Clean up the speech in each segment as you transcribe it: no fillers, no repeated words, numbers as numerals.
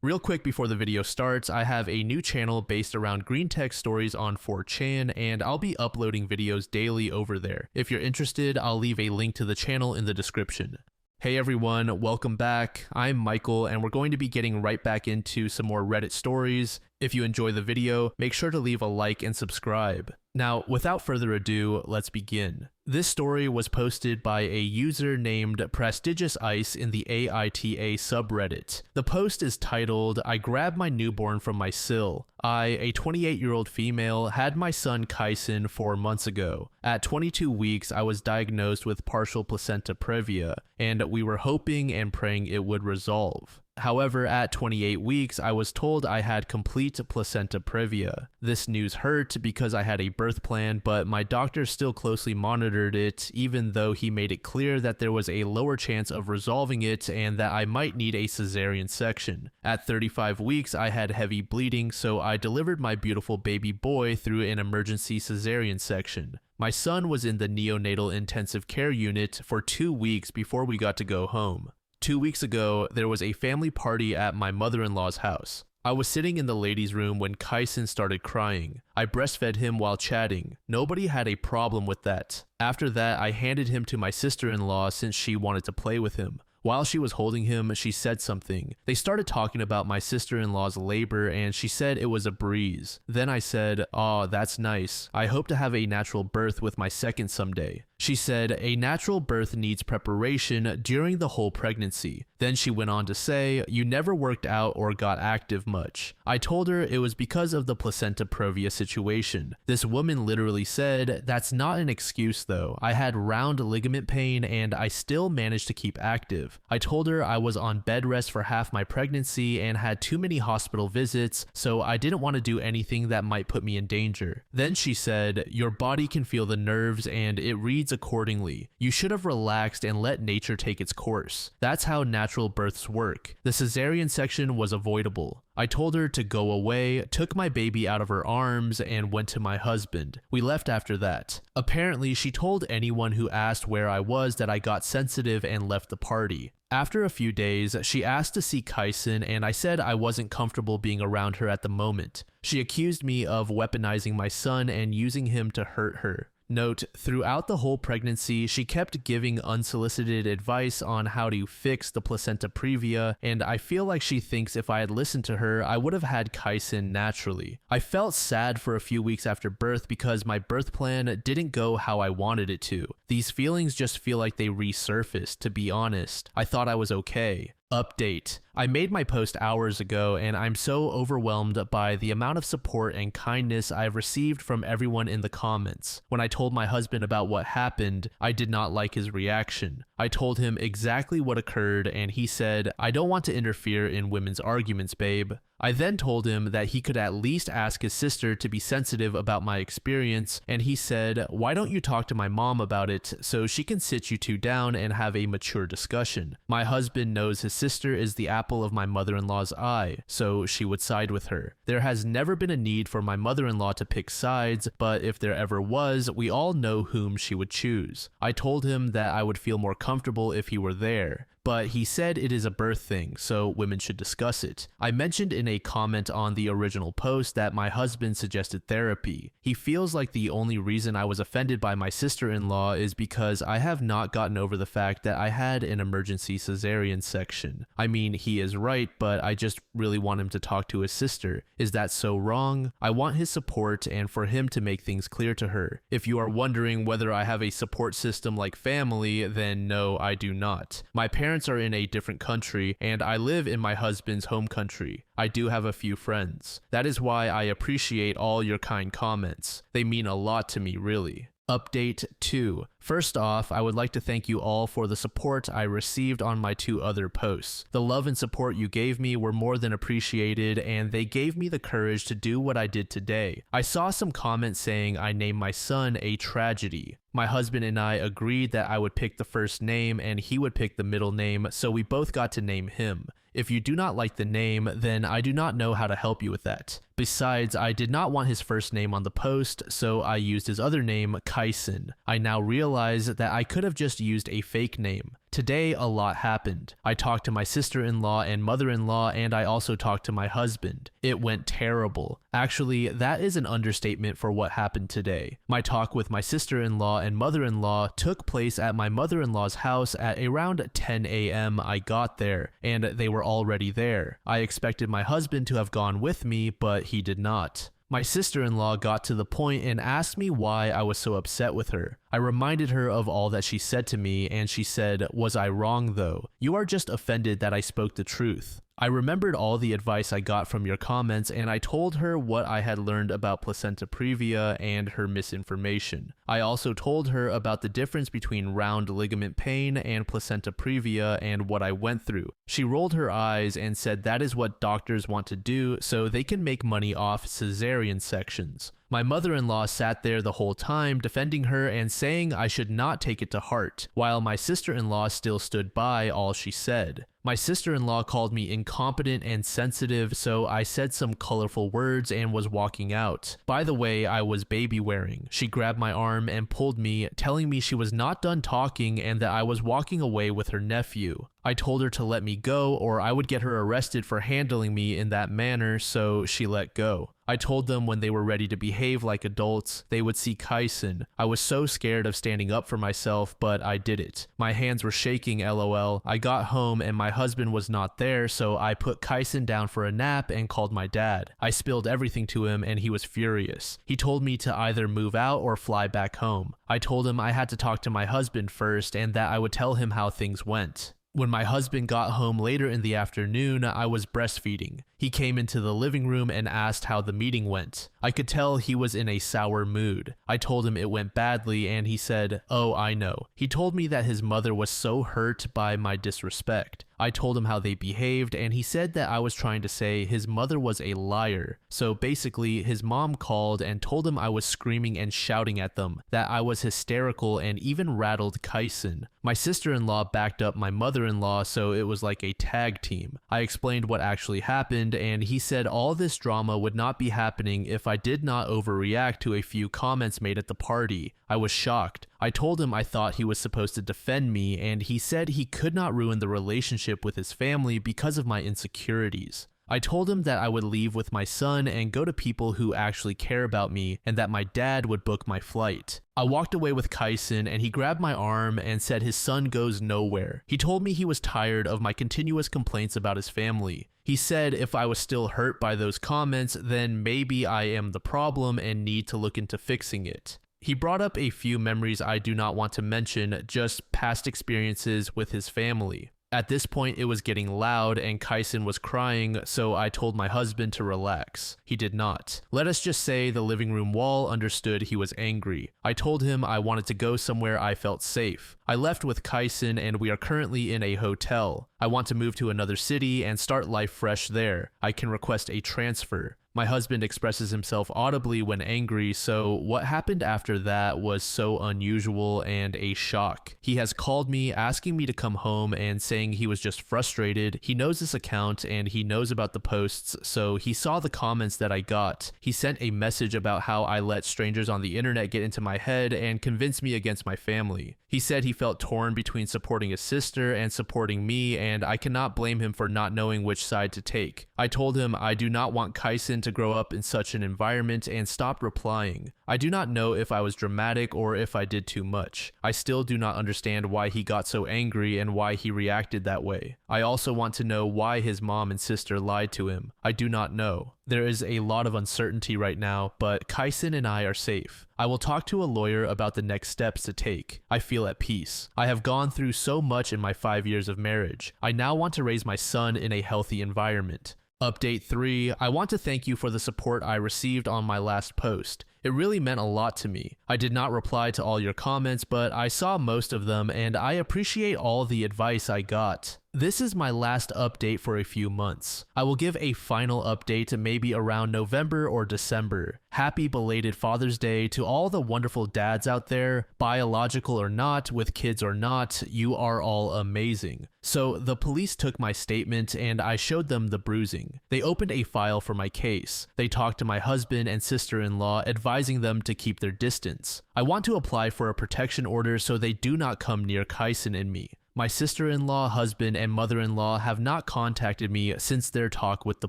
Real quick before the video starts, I have a new channel based around green tech stories on 4chan, and I'll be uploading videos daily over there. If you're interested, I'll leave a link to the channel in the description. Hey everyone, welcome back. I'm Michael, and we're going to be getting right back into some more Reddit stories. If you enjoy the video, make sure to leave a like and subscribe. Now, without further ado, let's begin. This story was posted by a user named Prestigious Ice in the AITA subreddit. The post is titled, "I grabbed my newborn from my sill. I, a 28-year-old female, had my son Kyson 4 months ago. At 22 weeks, I was diagnosed with partial placenta previa, and we were hoping and praying it would resolve. However, at 28 weeks, I was told I had complete placenta previa. This news hurt because I had a birth plan, but my doctor still closely monitored it, even though he made it clear that there was a lower chance of resolving it and that I might need a cesarean section. At 35 weeks, I had heavy bleeding, so I delivered my beautiful baby boy through an emergency cesarean section. My son was in the neonatal intensive care unit for 2 weeks before we got to go home. 2 weeks ago, there was a family party at my mother-in-law's house. I was sitting in the ladies' room when Kyson started crying. I breastfed him while chatting. Nobody had a problem with that. After that, I handed him to my sister-in-law since she wanted to play with him. While she was holding him, she said something. They started talking about my sister-in-law's labor and she said it was a breeze. Then I said, "Aw, that's nice. I hope to have a natural birth with my second someday." She said, "A natural birth needs preparation during the whole pregnancy." Then she went on to say, "You never worked out or got active much." I told her it was because of the placenta previa situation. This woman literally said, "That's not an excuse though. I had round ligament pain and I still managed to keep active." I told her I was on bed rest for half my pregnancy and had too many hospital visits, so I didn't want to do anything that might put me in danger. Then she said, "Your body can feel the nerves and it reads accordingly. You should have relaxed and let nature take its course. That's how natural births work. The cesarean section was avoidable." I told her to go away, took my baby out of her arms, and went to my husband. We left after that. Apparently, she told anyone who asked where I was that I got sensitive and left the party. After a few days, she asked to see Kyson, and I said I wasn't comfortable being around her at the moment. She accused me of weaponizing my son and using him to hurt her. Note, throughout the whole pregnancy, she kept giving unsolicited advice on how to fix the placenta previa, and I feel like she thinks if I had listened to her, I would have had Kyson naturally. I felt sad for a few weeks after birth because my birth plan didn't go how I wanted it to. These feelings just feel like they resurfaced, to be honest. I thought I was okay. Update. I made my post hours ago and I'm so overwhelmed by the amount of support and kindness I've received from everyone in the comments. When I told my husband about what happened, I did not like his reaction. I told him exactly what occurred and he said, "I don't want to interfere in women's arguments, babe." I then told him that he could at least ask his sister to be sensitive about my experience, and he said, "Why don't you talk to my mom about it so she can sit you two down and have a mature discussion? My husband knows his sister is the apple of my mother-in-law's eye, so she would side with her. There has never been a need for my mother-in-law to pick sides, but if there ever was, we all know whom she would choose." I told him that I would feel more comfortable if he were there, but he said it is a birth thing, so women should discuss it. I mentioned in a comment on the original post that my husband suggested therapy. He feels like the only reason I was offended by my sister-in-law is because I have not gotten over the fact that I had an emergency cesarean section. I mean, he is right, but I just really want him to talk to his sister. Is that so wrong? I want his support and for him to make things clear to her. If you are wondering whether I have a support system like family, then no, I do not. My parents are in a different country, and I live in my husband's home country. I do have a few friends. That is why I appreciate all your kind comments. They mean a lot to me, really. Update 2. First off, I would like to thank you all for the support I received on my 2 other posts. The love and support you gave me were more than appreciated, and they gave me the courage to do what I did today. I saw some comments saying I named my son a tragedy. My husband and I agreed that I would pick the first name and he would pick the middle name, so we both got to name him. If you do not like the name, then I do not know how to help you with that. Besides, I did not want his first name on the post, so I used his other name, Kyson. I now realize that I could have just used a fake name. Today, a lot happened. I talked to my sister-in-law and mother-in-law, and I also talked to my husband. It went terrible. Actually, that is an understatement for what happened today. My talk with my sister-in-law and mother-in-law took place at my mother-in-law's house at around 10 a.m. I got there, and they were already there. I expected my husband to have gone with me, but he did not. My sister-in-law got to the point and asked me why I was so upset with her. I reminded her of all that she said to me, and she said, "Was I wrong though? You are just offended that I spoke the truth." I remembered all the advice I got from your comments, and I told her what I had learned about placenta previa and her misinformation. I also told her about the difference between round ligament pain and placenta previa and what I went through. She rolled her eyes and said that is what doctors want to do so they can make money off cesarean sections. My mother-in-law sat there the whole time defending her and saying I should not take it to heart, while my sister-in-law still stood by all she said. My sister-in-law called me incompetent and sensitive, so I said some colorful words and was walking out. By the way, I was baby wearing. She grabbed my arm and pulled me, telling me she was not done talking and that I was walking away with her nephew. I told her to let me go or I would get her arrested for handling me in that manner, so she let go. I told them when they were ready to behave like adults, they would see Kyson. I was so scared of standing up for myself, but I did it. My hands were shaking, lol. I got home and my husband was not there, so I put Kyson down for a nap and called my dad. I spilled everything to him and he was furious. He told me to either move out or fly back home. I told him I had to talk to my husband first and that I would tell him how things went. When my husband got home later in the afternoon, I was breastfeeding. He came into the living room and asked how the meeting went. I could tell he was in a sour mood. I told him it went badly and he said, "Oh, I know." He told me that his mother was so hurt by my disrespect. I told him how they behaved and he said that I was trying to say his mother was a liar. So basically, his mom called and told him I was screaming and shouting at them, that I was hysterical and even rattled Kyson. My sister-in-law backed up my mother-in-law, so it was like a tag team. I explained what actually happened and he said all this drama would not be happening if I did not overreact to a few comments made at the party. I was shocked. I told him I thought he was supposed to defend me and he said he could not ruin the relationship with his family because of my insecurities. I told him that I would leave with my son and go to people who actually care about me and that my dad would book my flight. I walked away with Kyson and he grabbed my arm and said his son goes nowhere. He told me he was tired of my continuous complaints about his family. He said if I was still hurt by those comments, then maybe I am the problem and need to look into fixing it. He brought up a few memories I do not want to mention, just past experiences with his family. At this point, it was getting loud and Kyson was crying, so I told my husband to relax. He did not. Let us just say the living room wall understood he was angry. I told him I wanted to go somewhere I felt safe. I left with Kyson and we are currently in a hotel. I want to move to another city and start life fresh there. I can request a transfer. My husband expresses himself audibly when angry, so what happened after that was so unusual and a shock. He has called me asking me to come home and saying he was just frustrated. He knows this account and he knows about the posts, so he saw the comments that I got. He sent a message about how I let strangers on the internet get into my head and convince me against my family. He said he felt torn between supporting his sister and supporting me, and I cannot blame him for not knowing which side to take. I told him I do not want Kyson to grow up in such an environment and stopped replying. I do not know if I was dramatic or if I did too much. I still do not understand why he got so angry and why he reacted that way. I also want to know why his mom and sister lied to him. I do not know. There is a lot of uncertainty right now, but Kyson and I are safe. I will talk to a lawyer about the next steps to take. I feel at peace. I have gone through so much in my 5 years of marriage. I now want to raise my son in a healthy environment. Update 3. I want to thank you for the support I received on my last post. It really meant a lot to me. I did not reply to all your comments, but I saw most of them and I appreciate all the advice I got. This is my last update for a few months. I will give a final update maybe around November or December. Happy belated Father's Day to all the wonderful dads out there, biological or not, with kids or not, you are all amazing. So the police took my statement and I showed them the bruising. They opened a file for my case. They talked to my husband and sister-in-law, advising them to keep their distance. I want to apply for a protection order so they do not come near Kyson and me. My sister-in-law, husband, and mother-in-law have not contacted me since their talk with the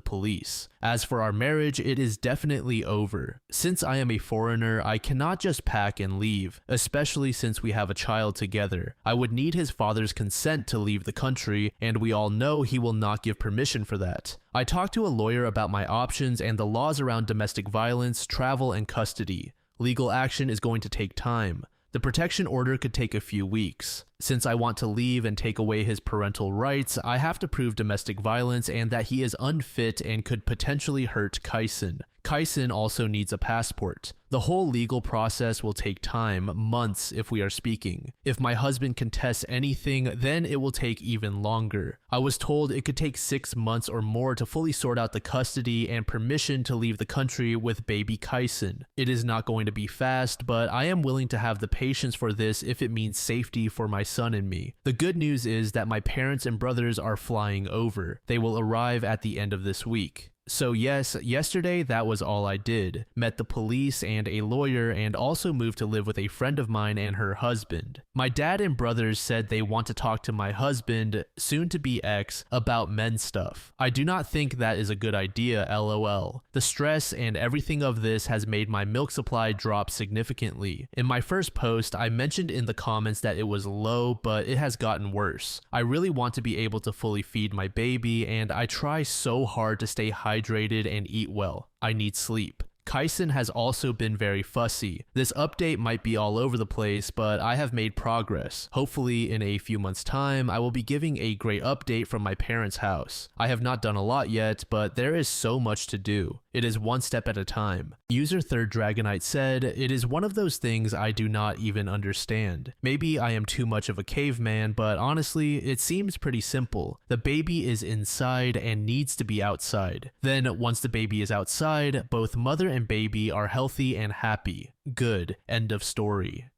police. As for our marriage, it is definitely over. Since I am a foreigner, I cannot just pack and leave, especially since we have a child together. I would need his father's consent to leave the country, and we all know he will not give permission for that. I talked to a lawyer about my options and the laws around domestic violence, travel, and custody. Legal action is going to take time. The protection order could take a few weeks. Since I want to leave and take away his parental rights, I have to prove domestic violence and that he is unfit and could potentially hurt Kyson. Kyson also needs a passport. The whole legal process will take time, months if we are speaking. If my husband contests anything, then it will take even longer. I was told it could take 6 months or more to fully sort out the custody and permission to leave the country with baby Kyson. It is not going to be fast, but I am willing to have the patience for this if it means safety for my son and me. The good news is that my parents and brothers are flying over. They will arrive at the end of this week. So yes, yesterday that was all I did. Met the police and a lawyer and also moved to live with a friend of mine and her husband. My dad and brothers said they want to talk to my husband, soon to be ex, about men stuff. I do not think that is a good idea, lol. The stress and everything of this has made my milk supply drop significantly. In my first post, I mentioned in the comments that it was low, but it has gotten worse. I really want to be able to fully feed my baby, and I try so hard to stay hydrated and eat well. I need sleep. Kyson has also been very fussy. This update might be all over the place, but I have made progress. Hopefully in a few months' time, I will be giving a great update from my parents' house. I have not done a lot yet, but there is so much to do. It is one step at a time. User Third Dragonite said, "It is one of those things I do not even understand. Maybe I am too much of a caveman, but honestly, it seems pretty simple. The baby is inside and needs to be outside. Then once the baby is outside, both mother and baby are healthy and happy. Good. End of story."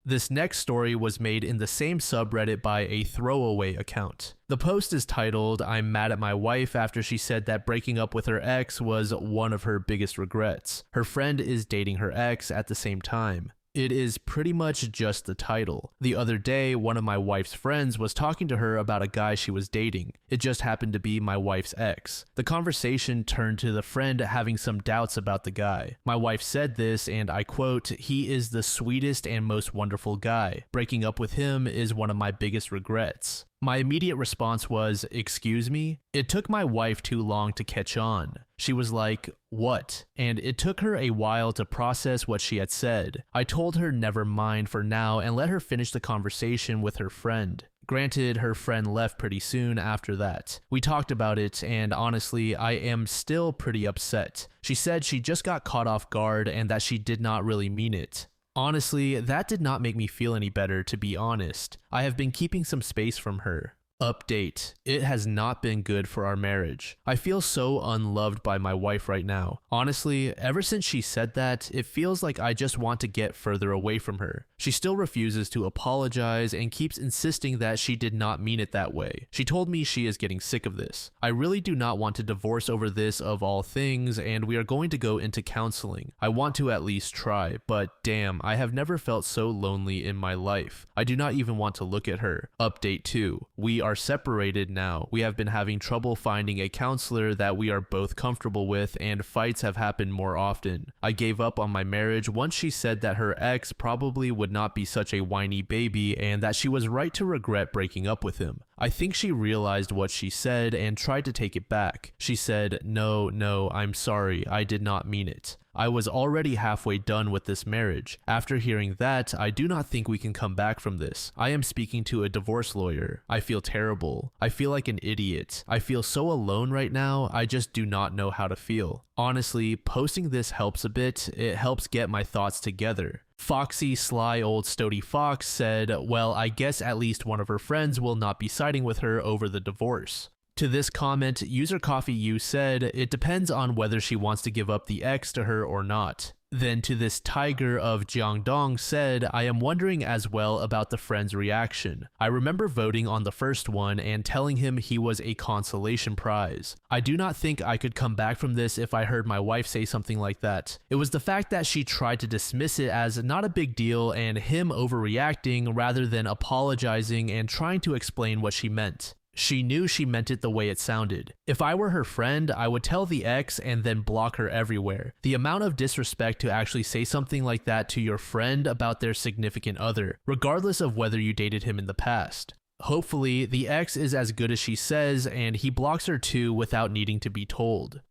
This next story was made in the same subreddit by a throwaway account. The post is titled, "I'm mad at my wife after she said that breaking up with her ex was one of her biggest regrets. Her friend is dating her ex at the same time." It is pretty much just the title. The other day, one of my wife's friends was talking to her about a guy she was dating. It just happened to be my wife's ex. The conversation turned to the friend having some doubts about the guy. My wife said this, and I quote, "He is the sweetest and most wonderful guy. Breaking up with him is one of my biggest regrets." My immediate response was, "Excuse me?" It took my wife too long to catch on. She was like, "What?" And it took her a while to process what she had said. I told her never mind for now and let her finish the conversation with her friend. Granted, her friend left pretty soon after that. We talked about it, and honestly, I am still pretty upset. She said she just got caught off guard and that she did not really mean it. Honestly, that did not make me feel any better, to be honest. I have been keeping some space from her. Update. It has not been good for our marriage. I feel so unloved by my wife right now. Honestly, ever since she said that, it feels like I just want to get further away from her. She still refuses to apologize and keeps insisting that she did not mean it that way. She told me she is getting sick of this. I really do not want to divorce over this of all things, and we are going to go into counseling. I want to at least try, but damn, I have never felt so lonely in my life. I do not even want to look at her. Update 2. We are separated now. We have been having trouble finding a counselor that we are both comfortable with, and fights have happened more often. I gave up on my marriage once she said that her ex probably would not be such a whiny baby and that she was right to regret breaking up with him. I think she realized what she said and tried to take it back. She said, No, I'm sorry, I did not mean it. I was already halfway done with this marriage. After hearing that, I do not think we can come back from this. I am speaking to a divorce lawyer. I feel terrible. I feel like an idiot. I feel so alone right now, I just do not know how to feel. Honestly, posting this helps a bit. It helps get my thoughts together. Foxy, sly old Stody Fox said, "Well, I guess at least one of her friends will not be siding with her over the divorce." To this comment, user Coffee U said, it depends on whether she wants to give up the ex to her or not. Then to this Tiger of Jiangdong said, I am wondering as well about the friend's reaction. I remember voting on the first one and telling him he was a consolation prize. I do not think I could come back from this if I heard my wife say something like that. It was the fact that she tried to dismiss it as not a big deal and him overreacting rather than apologizing and trying to explain what she meant. She knew she meant it the way it sounded. If I were her friend, I would tell the ex and then block her everywhere. The amount of disrespect to actually say something like that to your friend about their significant other, regardless of whether you dated him in the past. Hopefully, the ex is as good as she says and he blocks her too without needing to be told.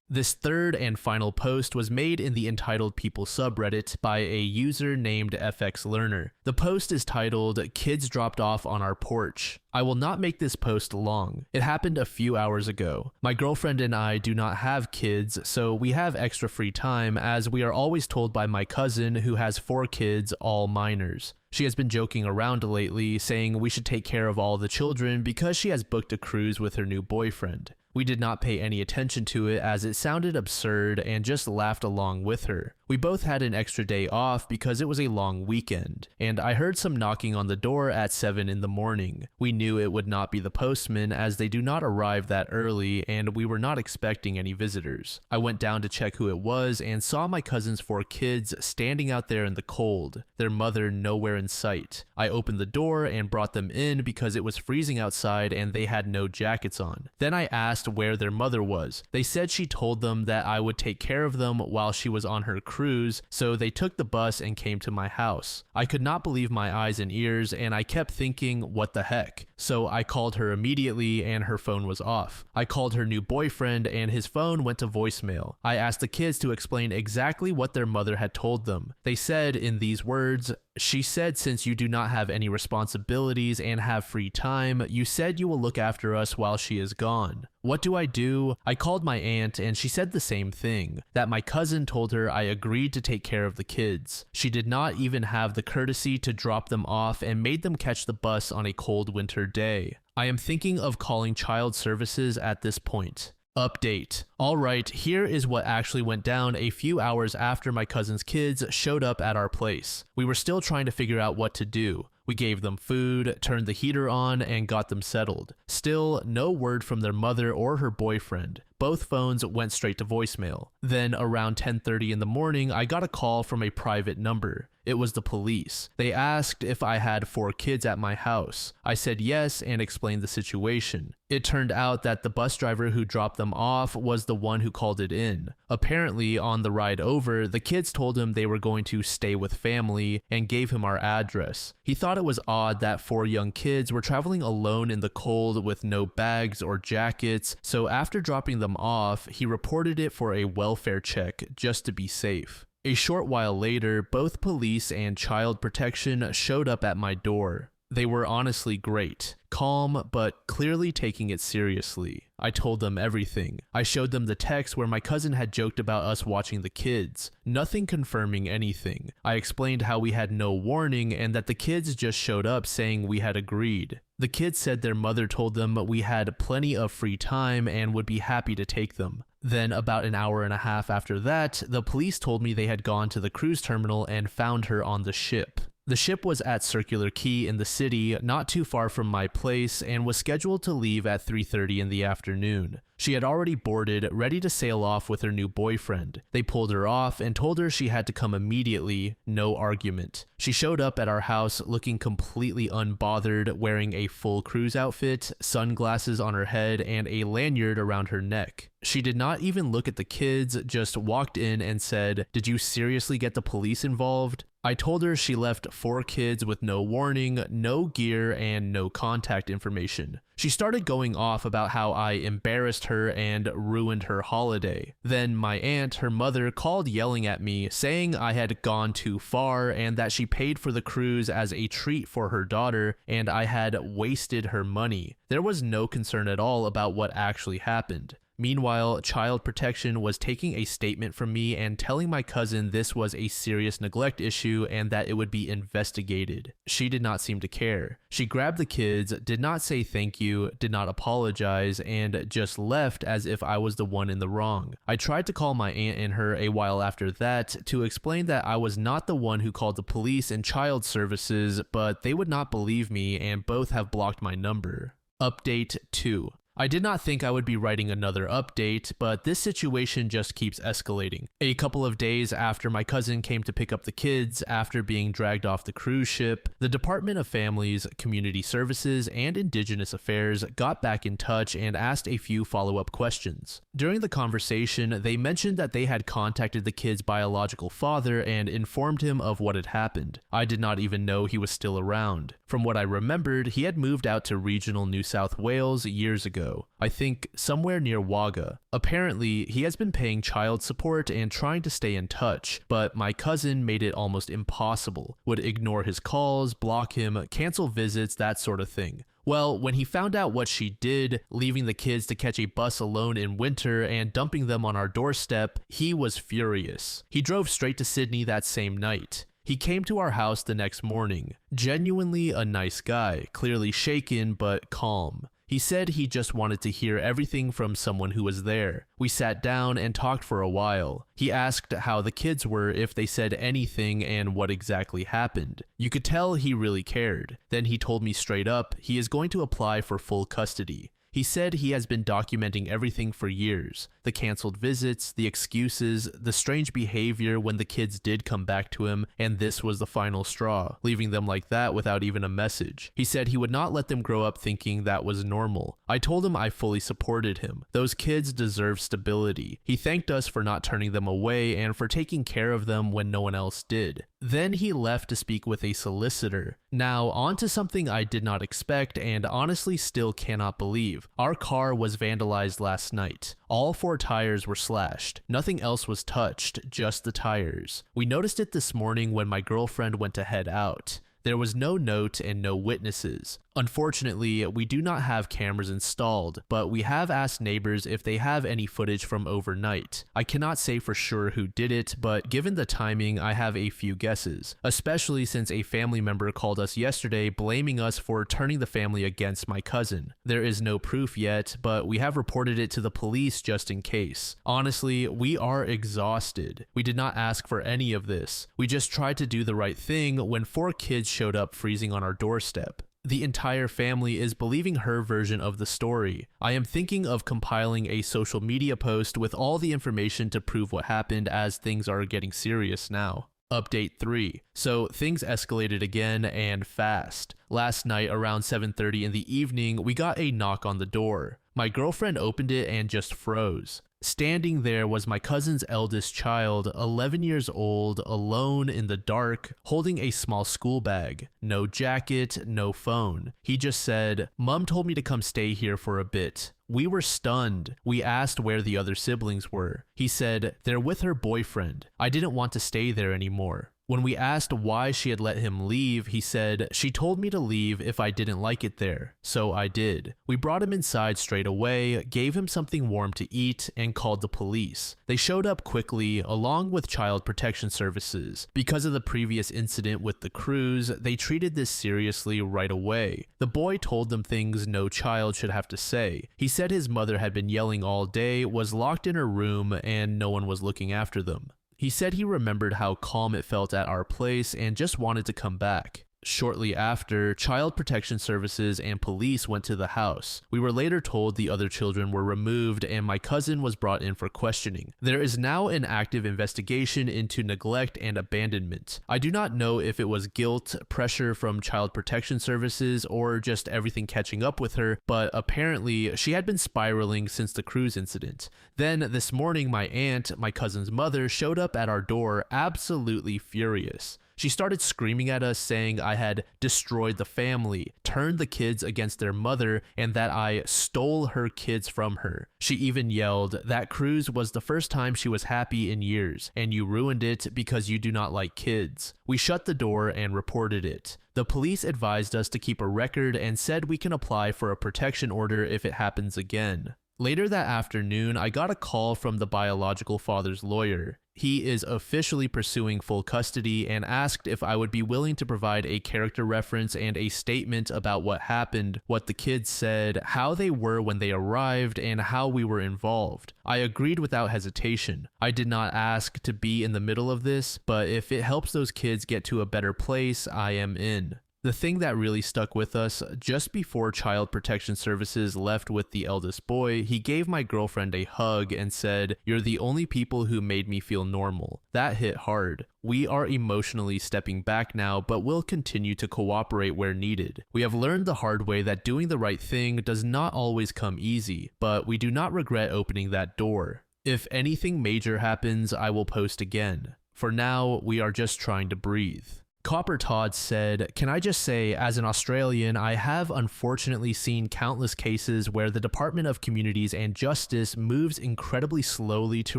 This third and final post was made in the Entitled People subreddit by a user named FXLearner. The post is titled, Kids Dropped Off on Our Porch. I will not make this post long. It happened a few hours ago. My girlfriend and I do not have kids, so we have extra free time as we are always told by my cousin who has 4 kids, all minors. She has been joking around lately, saying we should take care of all the children because she has booked a cruise with her new boyfriend. We did not pay any attention to it as it sounded absurd and just laughed along with her. We both had an extra day off because it was a long weekend, and I heard some knocking on the door at 7 in the morning. We knew it would not be the postman as they do not arrive that early and we were not expecting any visitors. I went down to check who it was and saw my cousin's 4 kids standing out there in the cold, their mother nowhere in sight. I opened the door and brought them in because it was freezing outside and they had no jackets on. Then I asked where their mother was. They said she told them that I would take care of them while she was on her cruise, so they took the bus and came to my house. I could not believe my eyes and ears and I kept thinking, what the heck? So I called her immediately and her phone was off. I called her new boyfriend and his phone went to voicemail. I asked the kids to explain exactly what their mother had told them. They said in these words, she said since you do not have any responsibilities and have free time, you said you will look after us while she is gone. What do? I called my aunt and she said the same thing, that my cousin told her I agreed to take care of the kids. She did not even have the courtesy to drop them off and made them catch the bus on a cold winter day. I am thinking of calling child services at this point. Update. Alright, here is what actually went down a few hours after my cousin's kids showed up at our place. We were still trying to figure out what to do. We gave them food, turned the heater on, and got them settled. Still, no word from their mother or her boyfriend. Both phones went straight to voicemail. Then around 10:30 in the morning, I got a call from a private number. It was the police. They asked if I had 4 kids at my house. I said yes and explained the situation. It turned out that the bus driver who dropped them off was the one who called it in. Apparently, on the ride over, the kids told him they were going to stay with family and gave him our address. He thought it was odd that 4 young kids were traveling alone in the cold with no bags or jackets, so after dropping them off, he reported it for a welfare check just to be safe. A short while later, both police and child protection showed up at my door. They were honestly great, calm, but clearly taking it seriously. I told them everything. I showed them the text where my cousin had joked about us watching the kids, nothing confirming anything. I explained how we had no warning and that the kids just showed up saying we had agreed. The kids said their mother told them we had plenty of free time and would be happy to take them. Then about an hour and a half after that, the police told me they had gone to the cruise terminal and found her on the ship. The ship was at Circular Quay in the city, not too far from my place, and was scheduled to leave at 3:30 in the afternoon. She had already boarded, ready to sail off with her new boyfriend. They pulled her off and told her she had to come immediately, no argument. She showed up at our house looking completely unbothered, wearing a full cruise outfit, sunglasses on her head, and a lanyard around her neck. She did not even look at the kids, just walked in and said, "Did you seriously get the police involved?" I told her she left 4 kids with no warning, no gear, and no contact information. She started going off about how I embarrassed her and ruined her holiday. Then my aunt, her mother, called yelling at me, saying I had gone too far and that she paid for the cruise as a treat for her daughter and I had wasted her money. There was no concern at all about what actually happened. Meanwhile, Child Protection was taking a statement from me and telling my cousin this was a serious neglect issue and that it would be investigated. She did not seem to care. She grabbed the kids, did not say thank you, did not apologize, and just left as if I was the one in the wrong. I tried to call my aunt and her a while after that to explain that I was not the one who called the police and child services, but they would not believe me and both have blocked my number. Update 2. I did not think I would be writing another update, but this situation just keeps escalating. A couple of days after my cousin came to pick up the kids after being dragged off the cruise ship, the Department of Families, Community Services, and Indigenous Affairs got back in touch and asked a few follow-up questions. During the conversation, they mentioned that they had contacted the kid's biological father and informed him of what had happened. I did not even know he was still around. From what I remembered, he had moved out to regional New South Wales years ago. I think somewhere near Wagga. Apparently, he has been paying child support and trying to stay in touch, but my cousin made it almost impossible. Would ignore his calls, block him, cancel visits, that sort of thing. Well, when he found out what she did, leaving the kids to catch a bus alone in winter and dumping them on our doorstep, he was furious. He drove straight to Sydney that same night. He came to our house the next morning. Genuinely a nice guy, clearly shaken but calm. He said he just wanted to hear everything from someone who was there. We sat down and talked for a while. He asked how the kids were, if they said anything, and what exactly happened. You could tell he really cared. Then he told me straight up he is going to apply for full custody. He said he has been documenting everything for years. The canceled visits, the excuses, the strange behavior when the kids did come back to him, and this was the final straw, leaving them like that without even a message. He said he would not let them grow up thinking that was normal. I told him I fully supported him. Those kids deserve stability. He thanked us for not turning them away and for taking care of them when no one else did. Then he left to speak with a solicitor. Now, on to something I did not expect and honestly still cannot believe. Our car was vandalized last night. All 4 tires were slashed. Nothing else was touched, just the tires. We noticed it this morning when my girlfriend went to head out. There was no note and no witnesses. Unfortunately, we do not have cameras installed, but we have asked neighbors if they have any footage from overnight. I cannot say for sure who did it, but given the timing, I have a few guesses, especially since a family member called us yesterday blaming us for turning the family against my cousin. There is no proof yet, but we have reported it to the police just in case. Honestly, we are exhausted. We did not ask for any of this. We just tried to do the right thing when 4 kids showed up freezing on our doorstep. The entire family is believing her version of the story. I am thinking of compiling a social media post with all the information to prove what happened, as things are getting serious now. Update 3. So things escalated again and fast. Last night around 7:30 in the evening, we got a knock on the door. My girlfriend opened it and just froze. Standing there was my cousin's eldest child, 11 years old, alone in the dark, holding a small school bag. No jacket, no phone. He just said, "Mom told me to come stay here for a bit." We were stunned. We asked where the other siblings were. He said, "They're with her boyfriend. I didn't want to stay there anymore." When we asked why she had let him leave, he said, "She told me to leave if I didn't like it there, so I did." We brought him inside straight away, gave him something warm to eat, and called the police. They showed up quickly, along with Child Protection Services. Because of the previous incident with the cruise, they treated this seriously right away. The boy told them things no child should have to say. He said his mother had been yelling all day, was locked in her room, and no one was looking after them. He said he remembered how calm it felt at our place and just wanted to come back. Shortly after, Child Protection Services and police went to the house. We were later told the other children were removed and my cousin was brought in for questioning. There is now an active investigation into neglect and abandonment. I do not know if it was guilt, pressure from Child Protection Services, or just everything catching up with her, but apparently she had been spiraling since the cruise incident. Then this morning, my aunt, my cousin's mother, showed up at our door absolutely furious. She started screaming at us saying I had destroyed the family, turned the kids against their mother, and that I stole her kids from her. She even yelled, "That cruise was the first time she was happy in years, and you ruined it because you do not like kids." We shut the door and reported it. The police advised us to keep a record and said we can apply for a protection order if it happens again. Later that afternoon, I got a call from the biological father's lawyer. He is officially pursuing full custody and asked if I would be willing to provide a character reference and a statement about what happened, what the kids said, how they were when they arrived, and how we were involved. I agreed without hesitation. I did not ask to be in the middle of this, but if it helps those kids get to a better place, I am in. The thing that really stuck with us, just before Child Protection Services left with the eldest boy, he gave my girlfriend a hug and said, "You're the only people who made me feel normal." That hit hard. We are emotionally stepping back now, but will continue to cooperate where needed. We have learned the hard way that doing the right thing does not always come easy, but we do not regret opening that door. If anything major happens, I will post again. For now, we are just trying to breathe. Copper Todd said, "Can I just say, as an Australian, I have unfortunately seen countless cases where the Department of Communities and Justice moves incredibly slowly to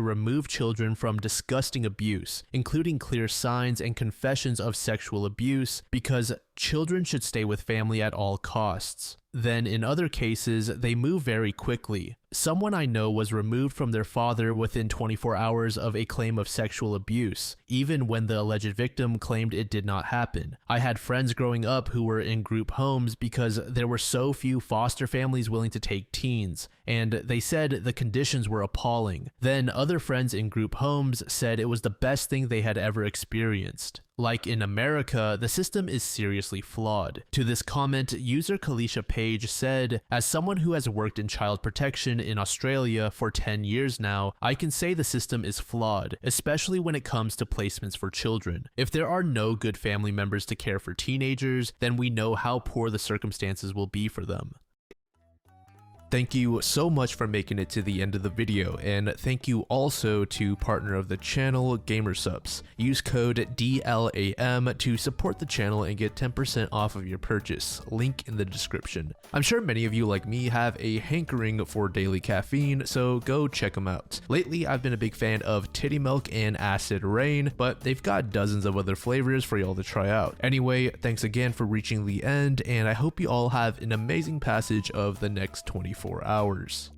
remove children from disgusting abuse, including clear signs and confessions of sexual abuse, because children should stay with family at all costs. Then in other cases, they move very quickly. Someone I know was removed from their father within 24 hours of a claim of sexual abuse, even when the alleged victim claimed it did not happen. I had friends growing up who were in group homes because there were so few foster families willing to take teens, and they said the conditions were appalling. Then other friends in group homes said it was the best thing they had ever experienced. Like in America, the system is seriously flawed." To this comment, user Kalisha Page said, "As someone who has worked in child protection in Australia for 10 years now, I can say the system is flawed, especially when it comes to placements for children. If there are no good family members to care for teenagers, then we know how poor the circumstances will be for them." Thank you so much for making it to the end of the video, and thank you also to partner of the channel, Gamersupps. Use code DLAM to support the channel and get 10% off of your purchase, link in the description. I'm sure many of you like me have a hankering for daily caffeine, so go check them out. Lately, I've been a big fan of Titty Milk and Acid Rain, but they've got dozens of other flavors for y'all to try out. Anyway, thanks again for reaching the end, and I hope you all have an amazing passage of the next 24 hours.